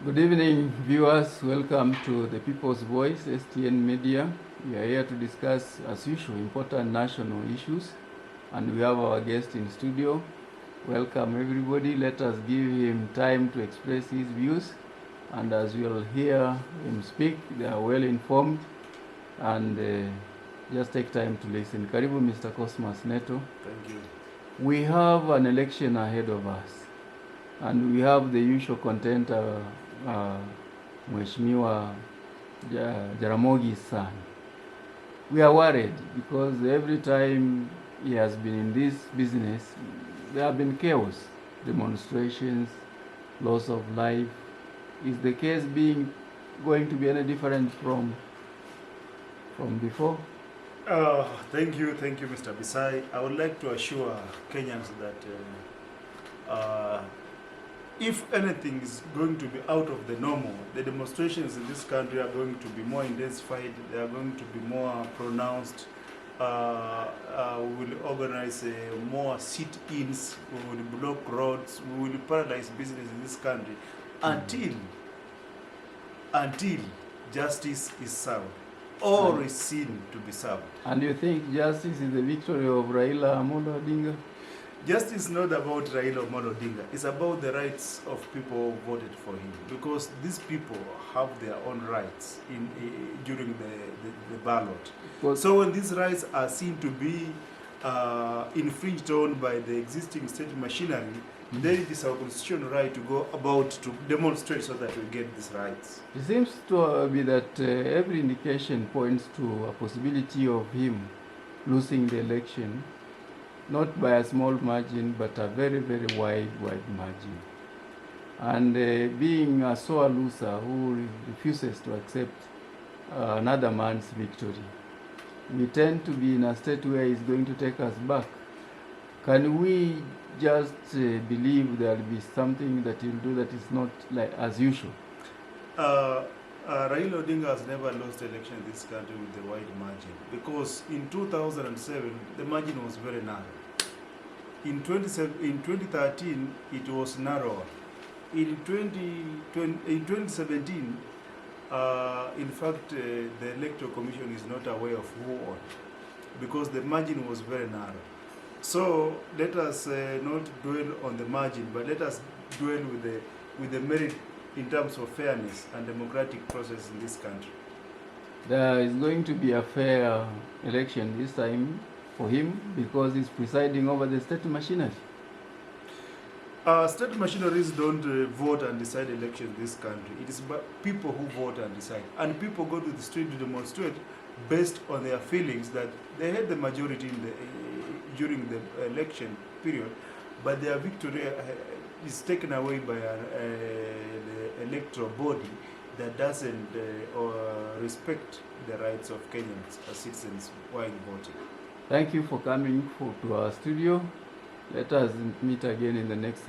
Good evening, viewers. Welcome to the People's Voice, STN Media. We are here to discuss, as usual, important national issues, and we have our guest in studio. Welcome, everybody. Let us give him time to express his views, and as you'll hear him speak, they are well informed, and just take time to listen. Karibu, Mr. Cosmas Neto. Thank you. We have an election ahead of us, and we have the usual content. Mheshimiwa Jaramogi's son. We are worried because every time he has been in this business, there have been chaos, demonstrations, loss of life. Is the case going to be any different from before? Thank you, Mr. Bisai. I would like to assure Kenyans that if anything is going to be out of the normal, the demonstrations in this country are going to be more intensified, they are going to be more pronounced. We will organize more sit-ins, we will block roads, we will paralyze business in this country until justice is served or is seen to be served. And you think justice is the victory of Raila Amolo Odinga? Justice is not about Raila Amolo Odinga. It's about the rights of people who voted for him, because these people have their own rights during the ballot. So when these rights are seen to be infringed on by the existing state machinery, then it is our constitutional right to go about to demonstrate so that we get these rights. It seems to be that every indication points to a possibility of him losing the election, not by a small margin, but a very, very wide margin. And being a sore loser who refuses to accept another man's victory, we tend to be in a state where he's going to take us back. Can we just believe there will be something that he'll do that is not like as usual? Raila Odinga has never lost election in this country with a wide margin, because in 2007 the margin was very narrow. In 2013 it was narrower. In 2017, in fact, the Electoral Commission is not aware of who won, because the margin was very narrow. So let us not dwell on the margin, but let us dwell with the merit in terms of fairness and democratic process in this country. There is going to be a fair election this time for him because he's presiding over the state machinery. State machineries don't vote and decide elections in this country. It is people who vote and decide. And people go to the street to demonstrate based on their feelings that they had the majority during the election period, but their victory is taken away by the electoral body that doesn't respect the rights of Kenyans as citizens while voting. Thank you for coming to our studio. Let us meet again in the next